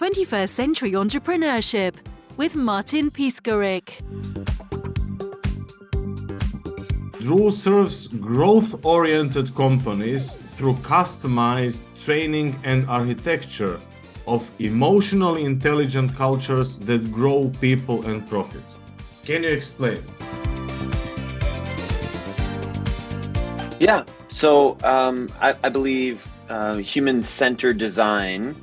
21st Century Entrepreneurship with Martin Piskarik. Drew serves growth-oriented companies through customized training and architecture of emotionally intelligent cultures that grow people and profit. Can you explain? Yeah, so I believe human-centered design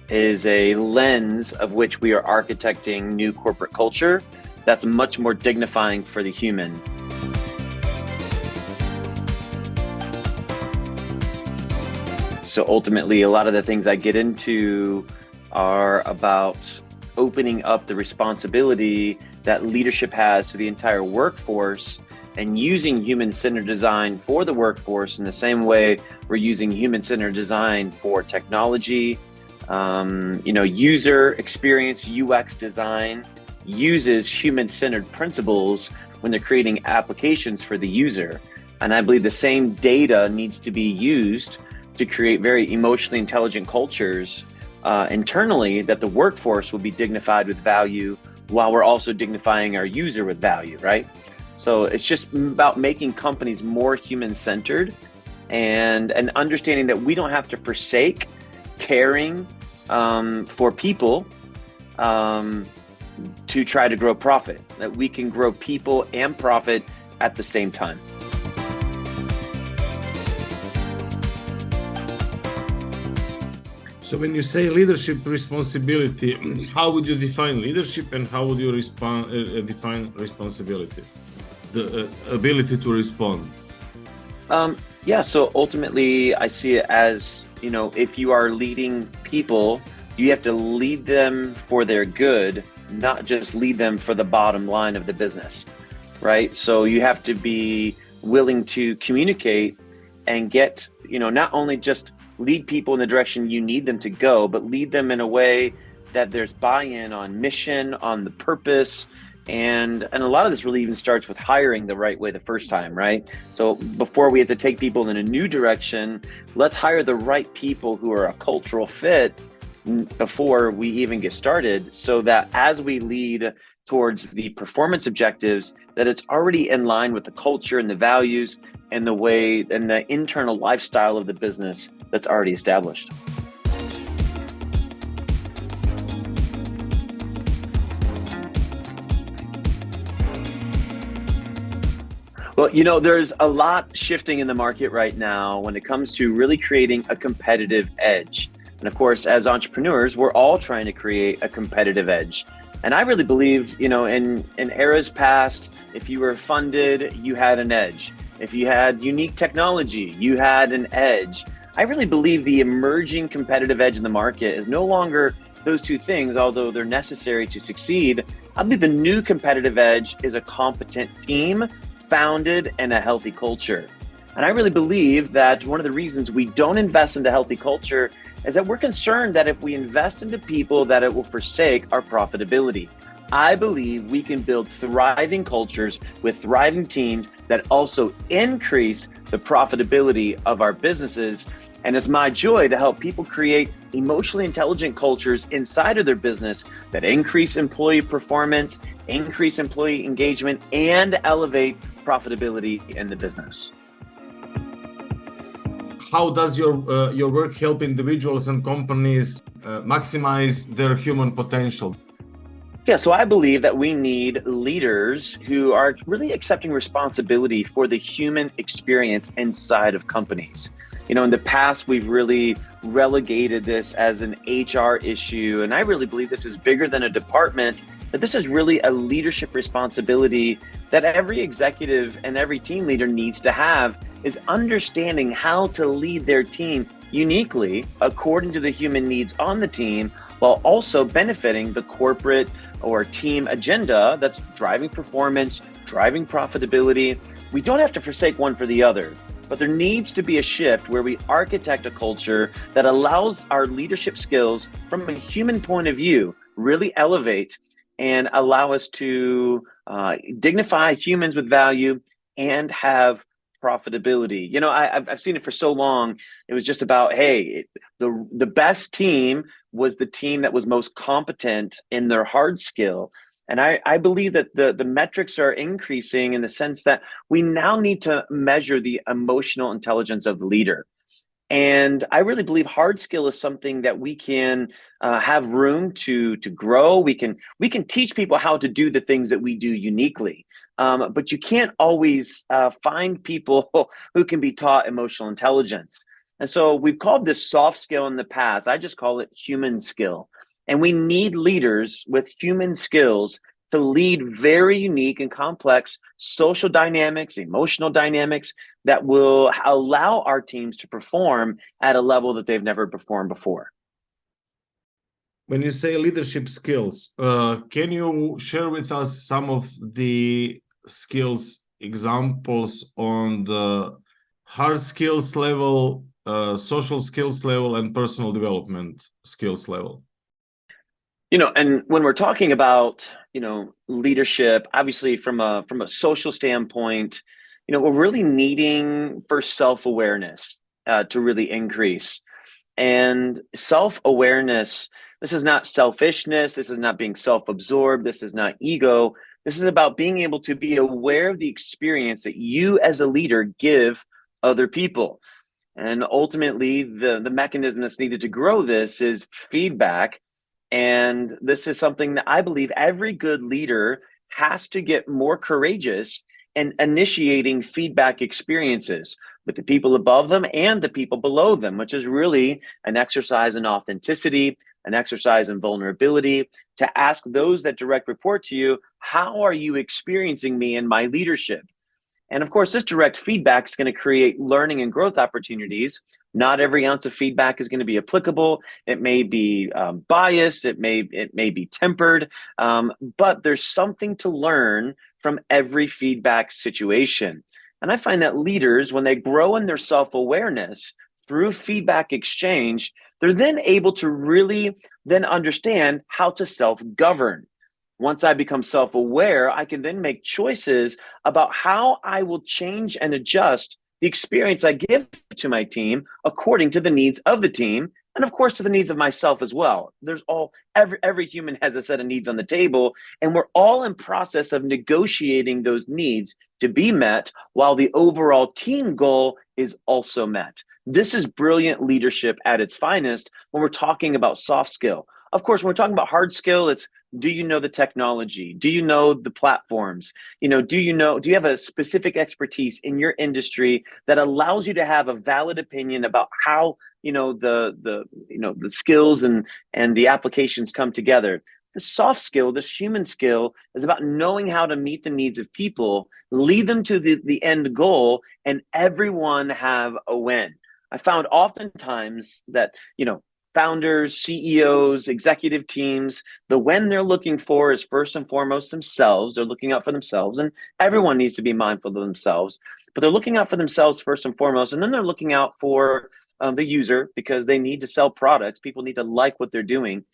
is a lens of which we are architecting new corporate culture that's much more dignifying for the human. So ultimately, a lot of the things I get into are about opening up the responsibility that leadership has to the entire workforce and using human-centered design for the workforce in the same way we're using human-centered design for technology. User experience UX design uses human-centered principles when they're creating applications for the user. And I believe the same data needs to be used to create very emotionally intelligent cultures internally, that the workforce will be dignified with value while we're also dignifying our user with value, right? So it's just about making companies more human-centered and understanding that we don't have to forsake caring for people to try to grow profit, that we can grow people and profit at the same time. So when you say leadership responsibility, how would you define leadership and how would you define responsibility? The ability to respond. So ultimately I see it as, if you are leading people, you have to lead them for their good, not just lead them for the bottom line of the business, right? So you have to be willing to communicate and get, not only just lead people in the direction you need them to go, but lead them in a way that there's buy-in on mission, on the purpose. And a lot of this really even starts with hiring the right way the first time, right? So before we have to take people in a new direction, let's hire the right people who are a cultural fit before we even get started, so that as we lead towards the performance objectives, that it's already in line with the culture and the values and the way and the internal lifestyle of the business that's already established. Well, there's a lot shifting in the market right now when it comes to really creating a competitive edge. And of course, as entrepreneurs, we're all trying to create a competitive edge. And I really believe, in eras past, if you were funded, you had an edge. If you had unique technology, you had an edge. I really believe the emerging competitive edge in the market is no longer those two things, although they're necessary to succeed. I believe the new competitive edge is a competent team founded in a healthy culture. And I really believe that one of the reasons we don't invest into healthy culture is that we're concerned that if we invest into people, that it will forsake our profitability. I believe we can build thriving cultures with thriving teams that also increase the profitability of our businesses. And it's my joy to help people create emotionally intelligent cultures inside of their business that increase employee performance, increase employee engagement, and elevate profitability in the business. How does your work help individuals and companies maximize their human potential? Yeah, so I believe that we need leaders who are really accepting responsibility for the human experience inside of companies. In the past, we've really relegated this as an HR issue, and I really believe this is bigger than a department, that this is really a leadership responsibility that every executive and every team leader needs to have, is understanding how to lead their team uniquely according to the human needs on the team, while also benefiting the corporate or team agenda that's driving performance, driving profitability. We don't have to forsake one for the other, but there needs to be a shift where we architect a culture that allows our leadership skills from a human point of view really elevate and allow us to dignify humans with value and have profitability. I've seen it for so long. It was just about, hey, the best team was the team that was most competent in their hard skill. And I believe that the metrics are increasing in the sense that we now need to measure the emotional intelligence of the leader. And I really believe hard skill is something that we can have room to grow. We can teach people how to do the things that we do uniquely, but you can't always find people who can be taught emotional intelligence. And so we've called this soft skill in the past. I just call it human skill. And we need leaders with human skills to lead very unique and complex social dynamics, emotional dynamics that will allow our teams to perform at a level that they've never performed before. When you say leadership skills, can you share with us some of the skills examples on the hard skills level, social skills level, and personal development skills level? And when we're talking about, leadership, obviously from a social standpoint, we're really needing for self-awareness to really increase. And self-awareness, this is not selfishness, this is not being self-absorbed, this is not ego. This is about being able to be aware of the experience that you as a leader give other people. And ultimately, the mechanism that's needed to grow this is feedback. And this is something that I believe every good leader has to get more courageous in initiating feedback experiences with the people above them and the people below them, which is really an exercise in authenticity, an exercise in vulnerability, to ask those that direct report to you, how are you experiencing me in my leadership? And of course, this direct feedback is going to create learning and growth opportunities. Not every ounce of feedback is going to be applicable. It may be biased. It may be tempered. But there's something to learn from every feedback situation. And I find that leaders, when they grow in their self-awareness through feedback exchange, they're then able to really then understand how to self-govern. Once I become self-aware, I can then make choices about how I will change and adjust the experience I give to my team according to the needs of the team, and of course to the needs of myself as well. Every human has a set of needs on the table, and we're all in process of negotiating those needs to be met while the overall team goal is also met. This is brilliant leadership at its finest when we're talking about soft skill. Of course, when we're talking about hard skill, it's, do you know the technology? Do you know the platforms? Do you have a specific expertise in your industry that allows you to have a valid opinion about how, the skills and the applications come together? The soft skill, this human skill, is about knowing how to meet the needs of people, lead them to the end goal, and everyone have a win. I found oftentimes that, founders, CEOs, executive teams, the when they're looking for is first and foremost themselves. They're looking out for themselves, and everyone needs to be mindful of themselves, but they're looking out for themselves first and foremost, and then they're looking out for the user, because they need to sell products. People need to like what they're doing.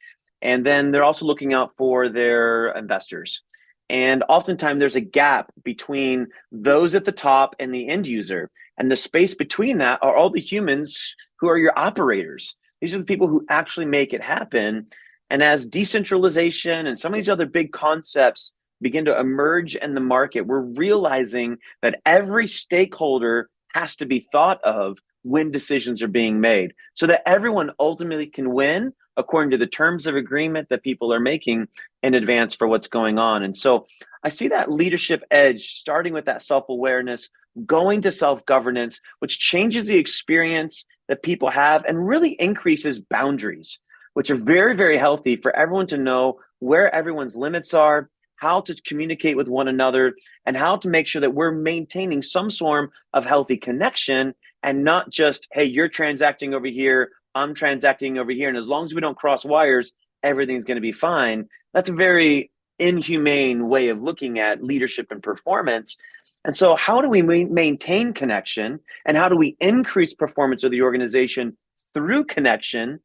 And then they're also looking out for their investors. And oftentimes there's a gap between those at the top and the end user. And the space between that are all the humans who are your operators. These are the people who actually make it happen. And as decentralization and some of these other big concepts begin to emerge in the market, we're realizing that every stakeholder has to be thought of when decisions are being made, so that everyone ultimately can win according to the terms of agreement that people are making in advance for what's going on. And so I see that leadership edge starting with that self-awareness, going to self-governance, which changes the experience that people have and really increases boundaries, which are very, very healthy for everyone to know where everyone's limits are, how to communicate with one another, and how to make sure that we're maintaining some form of healthy connection, and not just, hey, you're transacting over here, I'm transacting over here, and as long as we don't cross wires, everything's going to be fine. That's a very inhumane way of looking at leadership and performance. And so how do we maintain connection, and how do we increase performance of the organization through connection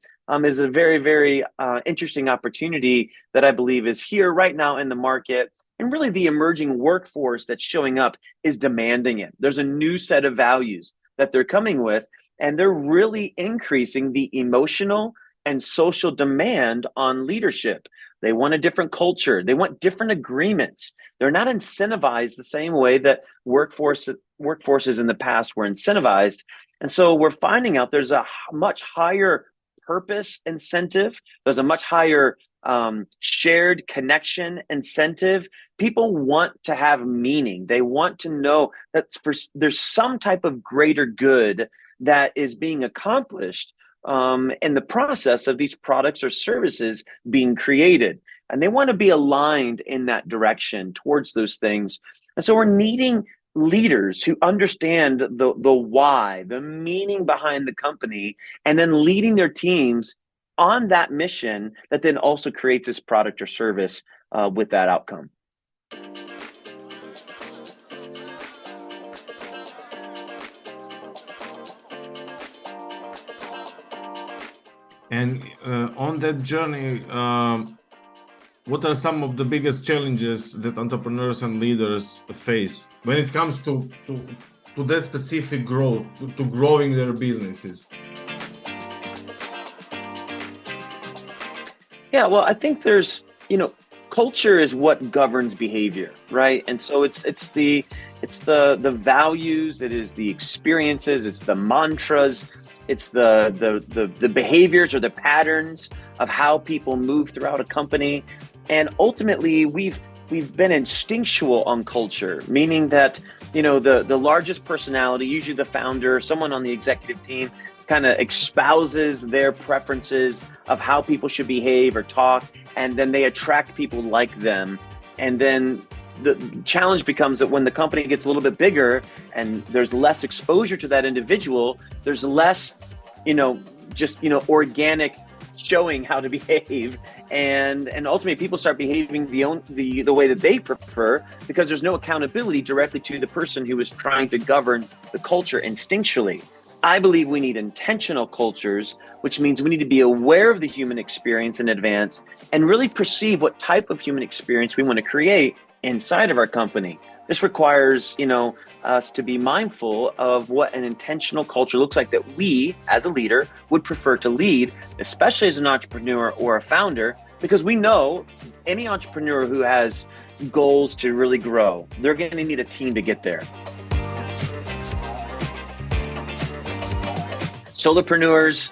is a very, very interesting opportunity that I believe is here right now in the market. And really the emerging workforce that's showing up is demanding it. There's a new set of values that they're coming with, and they're really increasing the emotional and social demand on leadership. They want a different culture. They want different agreements. They're not incentivized the same way that workforces in the past were incentivized. And so we're finding out there's a much higher purpose incentive. There's a much higher shared connection incentive. People want to have meaning. They want to know that there's some type of greater good that is being accomplished in the process of these products or services being created. And they want to be aligned in that direction towards those things. And so we're needing leaders who understand the why, the meaning behind the company, and then leading their teams on that mission that then also creates this product or service with that outcome. And on that journey, what are some of the biggest challenges that entrepreneurs and leaders face when it comes to their specific growth, to growing their businesses? Yeah, well, I think there's, culture is what governs behavior, right? And so it's the values, it is the experiences, it's the mantras, it's the behaviors or the patterns of how people move throughout a company. And ultimately, we've been instinctual on culture, meaning that, the largest personality, usually the founder, someone on the executive team, kind of espouses their preferences of how people should behave or talk, and then they attract people like them. And then the challenge becomes that when the company gets a little bit bigger and there's less exposure to that individual, there's less, organic showing how to behave, and ultimately people start behaving the way that they prefer, because there's no accountability directly to the person who is trying to govern the culture instinctually. I believe we need intentional cultures, which means we need to be aware of the human experience in advance and really perceive what type of human experience we want to create inside of our company. This requires, us to be mindful of what an intentional culture looks like that we, as a leader, would prefer to lead, especially as an entrepreneur or a founder, because we know any entrepreneur who has goals to really grow, they're going to need a team to get there. Solopreneurs,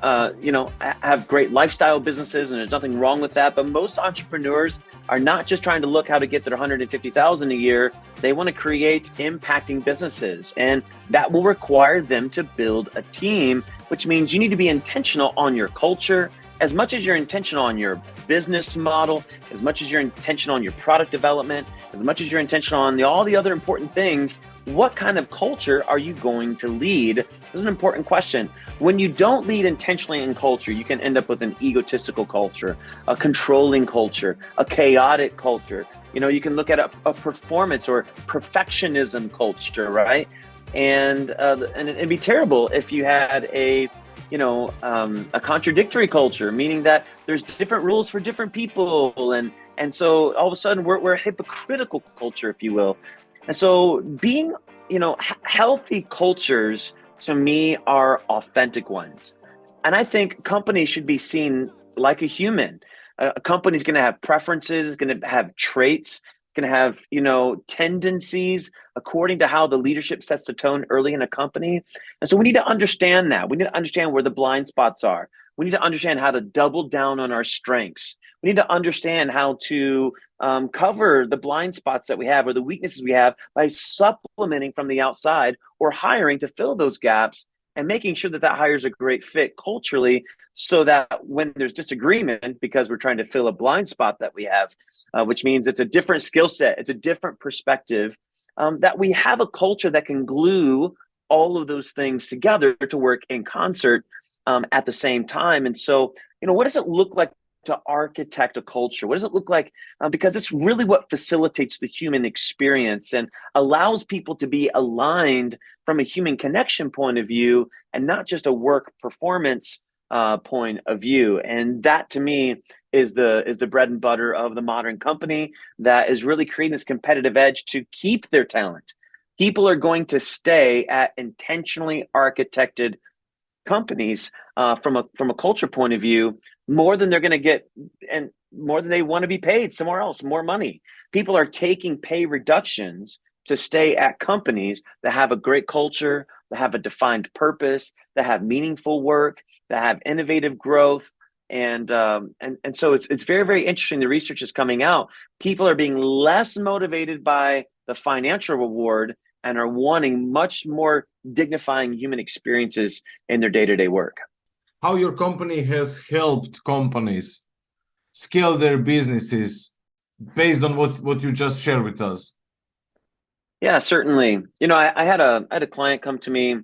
have great lifestyle businesses, and there's nothing wrong with that. But most entrepreneurs are not just trying to look how to get their $150,000 a year. They want to create impacting businesses, and that will require them to build a team, which means you need to be intentional on your culture as much as you're intentional on your business model, as much as you're intentional on your product development, as much as you're intentional on all the other important things. What kind of culture are you going to lead? This is an important question. When you don't lead intentionally in culture, you can end up with an egotistical culture, a controlling culture, a chaotic culture. You can look at a performance or perfectionism culture, right? And it'd be terrible if you had a contradictory culture, meaning that there's different rules for different people. And so all of a sudden we're a hypocritical culture, if you will. And so being, healthy cultures to me are authentic ones. And I think companies should be seen like a human. A company's going to have preferences, it's going to have traits, going to have, tendencies according to how the leadership sets the tone early in a company. And so we need to understand that. We need to understand where the blind spots are. We need to understand how to double down on our strengths. We need to understand how to cover the blind spots that we have or the weaknesses we have by supplementing from the outside or hiring to fill those gaps and making sure that hire is a great fit culturally, so that when there's disagreement, because we're trying to fill a blind spot that we have, which means it's a different skill set, it's a different perspective, that we have a culture that can glue all of those things together to work in concert at the same time. And so, what does it look like to architect a culture? What does it look like? Because it's really what facilitates the human experience and allows people to be aligned from a human connection point of view and not just a work performance point of view. And that, to me, is the bread and butter of the modern company that is really creating this competitive edge to keep their talent. People are going to stay at intentionally architected companies from a culture point of view more than they're going to get, and more than they want to be paid somewhere else, more money. People are taking pay reductions to stay at companies that have a great culture, that have a defined purpose, that have meaningful work, that have innovative growth. And so it's very, very interesting. The research is coming out. People are being less motivated by the financial reward and are wanting much more dignifying human experiences in their day-to-day work. How your company has helped companies scale their businesses based on what you just shared with us? Yeah, certainly. I had a client come to me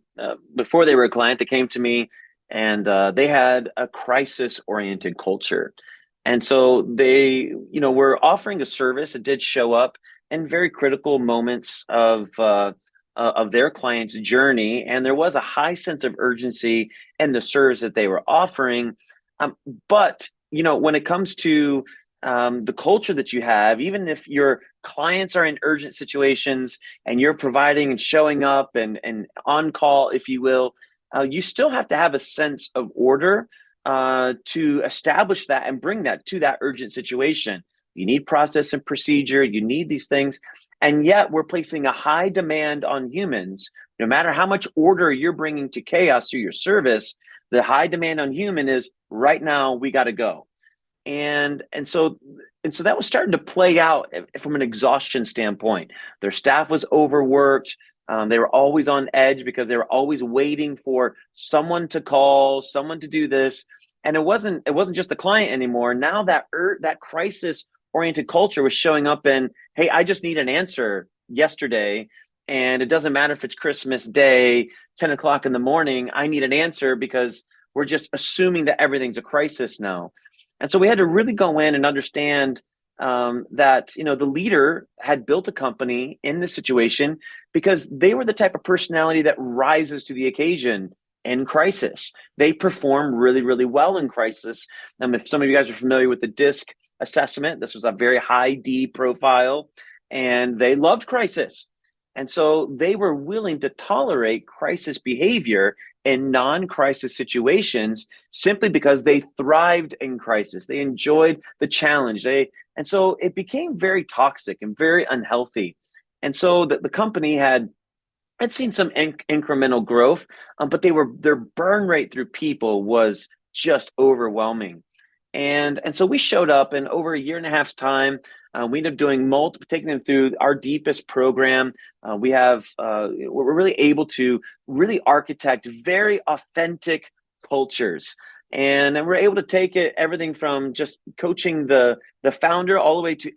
before they were a client. They came to me, and they had a crisis-oriented culture, and so they, were offering a service that did show up in very critical moments of their client's journey, and there was a high sense of urgency in the service that they were offering. But when it comes to the culture that you have, even if your clients are in urgent situations and you're providing and showing up and on call, if you will, you still have to have a sense of order to establish that and bring that to that urgent situation. You need process and procedure, you need these things. And yet we're placing a high demand on humans. No matter how much order you're bringing to chaos through your service, the high demand on human is right now, we got to go. And so that was starting to play out from an exhaustion standpoint. Their staff was overworked. They were always on edge because they were always waiting for someone to call, someone to do this. And it wasn't just the client anymore. Now that crisis oriented culture was showing up in, hey, I just need an answer yesterday. And it doesn't matter if it's Christmas Day, 10 o'clock in the morning, I need an answer because we're just assuming that everything's a crisis now. And so we had to really go in and understand that, the leader had built a company in this situation because they were the type of personality that rises to the occasion in crisis. They perform really, really well in crisis. If some of you guys are familiar with the DISC assessment, this was a very high D profile, and they loved crisis. And so they were willing to tolerate crisis behavior in non-crisis situations simply because they thrived in crisis. They enjoyed the challenge. And so it became very toxic and very unhealthy. And so the company had seen some incremental growth, but their burn rate through people was just overwhelming. And so we showed up, and over a year and a half's time, we ended up doing taking them through our deepest program. We're really able to really architect very authentic cultures. And then we're able to take everything from just coaching the founder all the way to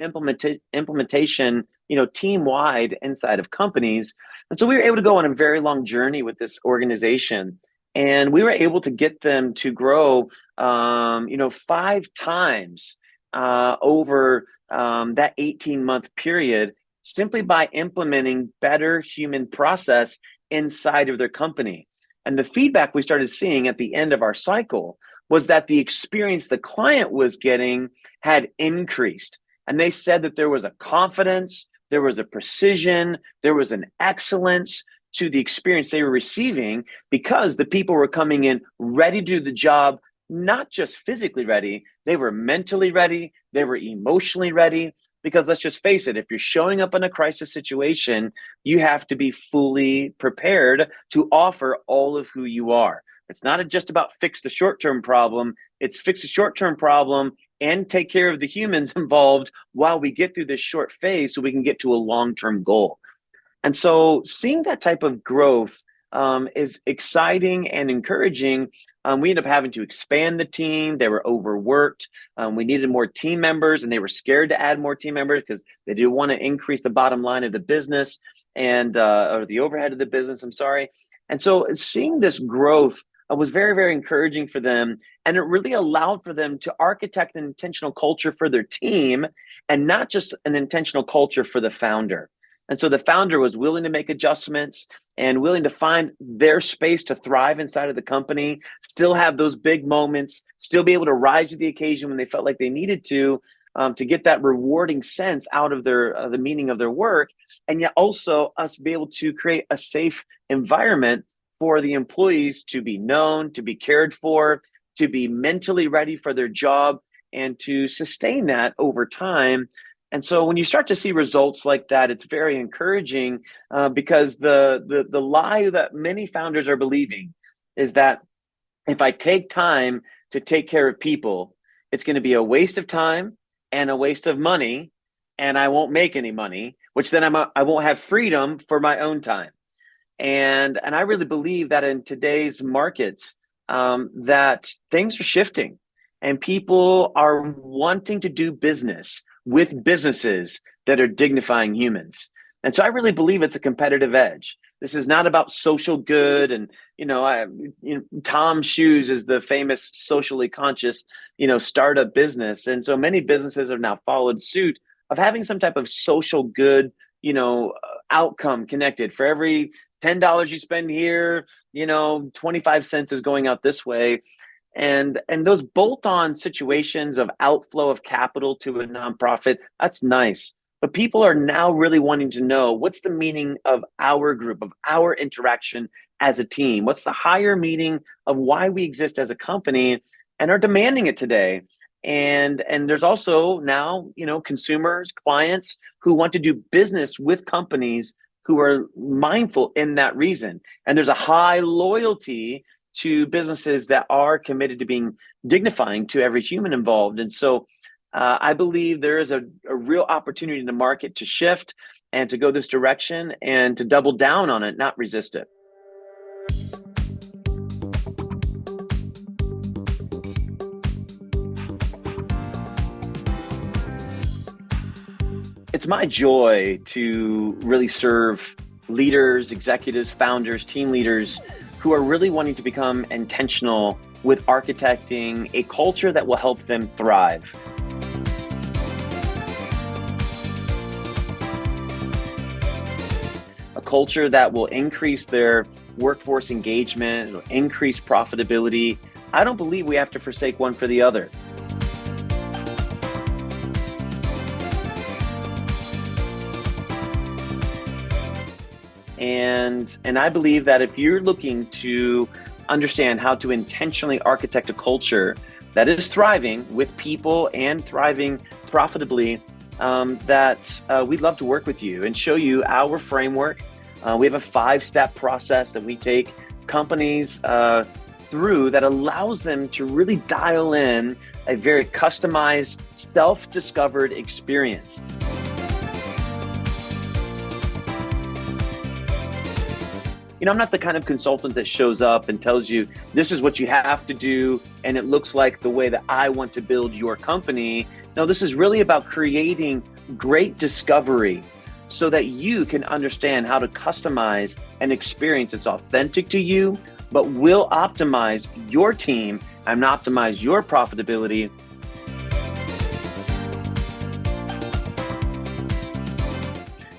implementation, team wide inside of companies. And so we were able to go on a very long journey with this organization. And we were able to get them to grow, 5 times over that 18-month period, simply by implementing better human process inside of their company. And the feedback we started seeing at the end of our cycle was that the experience the client was getting had increased. And they said that there was a confidence, there was a precision, there was an excellence to the experience they were receiving because the people were coming in ready to do the job, not just physically ready, they were mentally ready, they were emotionally ready. Because let's just face it, if you're showing up in a crisis situation, you have to be fully prepared to offer all of who you are. It's not just about fix the short-term problem, it's fix the short-term problem and take care of the humans involved while we get through this short phase so we can get to a long-term goal. And so seeing that type of growth is exciting and encouraging. We ended up having to expand the team. They were overworked. We needed more team members, and they were scared to add more team members because they didn't want to increase the bottom line of the business or the overhead of the business. I'm sorry. And so seeing this growth was very, very encouraging for them. And it really allowed for them to architect an intentional culture for their team and not just an intentional culture for the founder. And so the founder was willing to make adjustments and willing to find their space to thrive inside of the company, still have those big moments, still be able to rise to the occasion when they felt like they needed to get that rewarding sense out of their the meaning of their work, and yet also us be able to create a safe environment for the employees to be known, to be cared for, to be mentally ready for their job, and to sustain that over time. And so when you start to see results like that, it's very encouraging, because the lie that many founders are believing is that if I take time to take care of people, it's going to be a waste of time and a waste of money, and I won't make any money, which then I won't have freedom for my own time. And I really believe that in today's markets, that things are shifting and people are wanting to do business with businesses that are dignifying humans. And so I really believe it's a competitive edge. This is not about social good. And, Tom Shoes is the famous socially conscious, startup business. And so many businesses have now followed suit of having some type of social good, outcome connected. For every $10 you spend here, 25 cents is going out this way. And those bolt-on situations of outflow of capital to a nonprofit, that's nice. But people are now really wanting to know, what's the meaning of our group, of our interaction as a team? What's the higher meaning of why we exist as a company, and are demanding it today? And there's also now, consumers, clients who want to do business with companies who are mindful in that reason. And there's a high loyalty to businesses that are committed to being dignifying to every human involved. And so I believe there is a real opportunity in the market to shift and to go this direction and to double down on it, not resist it. It's my joy to really serve leaders, executives, founders, team leaders who are really wanting to become intentional with architecting a culture that will help them thrive. A culture that will increase their workforce engagement, increase profitability. I don't believe we have to forsake one for the other. And I believe that if you're looking to understand how to intentionally architect a culture that is thriving with people and thriving profitably, we'd love to work with you and show you our framework. We have a 5-step process that we take companies through that allows them to really dial in a very customized, self-discovered experience. I'm not the kind of consultant that shows up and tells you this is what you have to do and it looks like the way that I want to build your company. No, this is really about creating great discovery so that you can understand how to customize an experience that's authentic to you, but will optimize your team and optimize your profitability.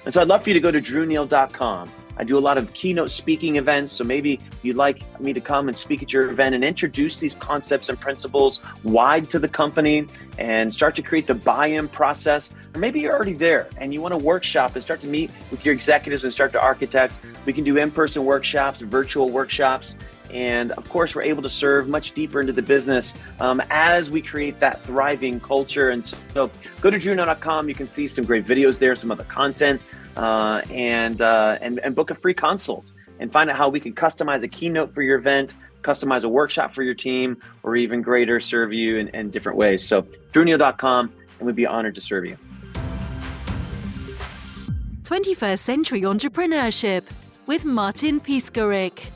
And so I'd love for you to go to drewneal.com. I do a lot of keynote speaking events, so maybe you'd like me to come and speak at your event and introduce these concepts and principles wide to the company and start to create the buy-in process. Or maybe you're already there and you want to workshop and start to meet with your executives and start to architect. We can do in-person workshops, virtual workshops, and of course, we're able to serve much deeper into the business as we create that thriving culture. And so go to drewneal.com. You can see some great videos there, some other content, and book a free consult and find out how we can customize a keynote for your event, customize a workshop for your team, or even greater serve you in different ways. So drewneal.com, and we'd be honored to serve you. 21st Century Entrepreneurship with Martin Piskarik.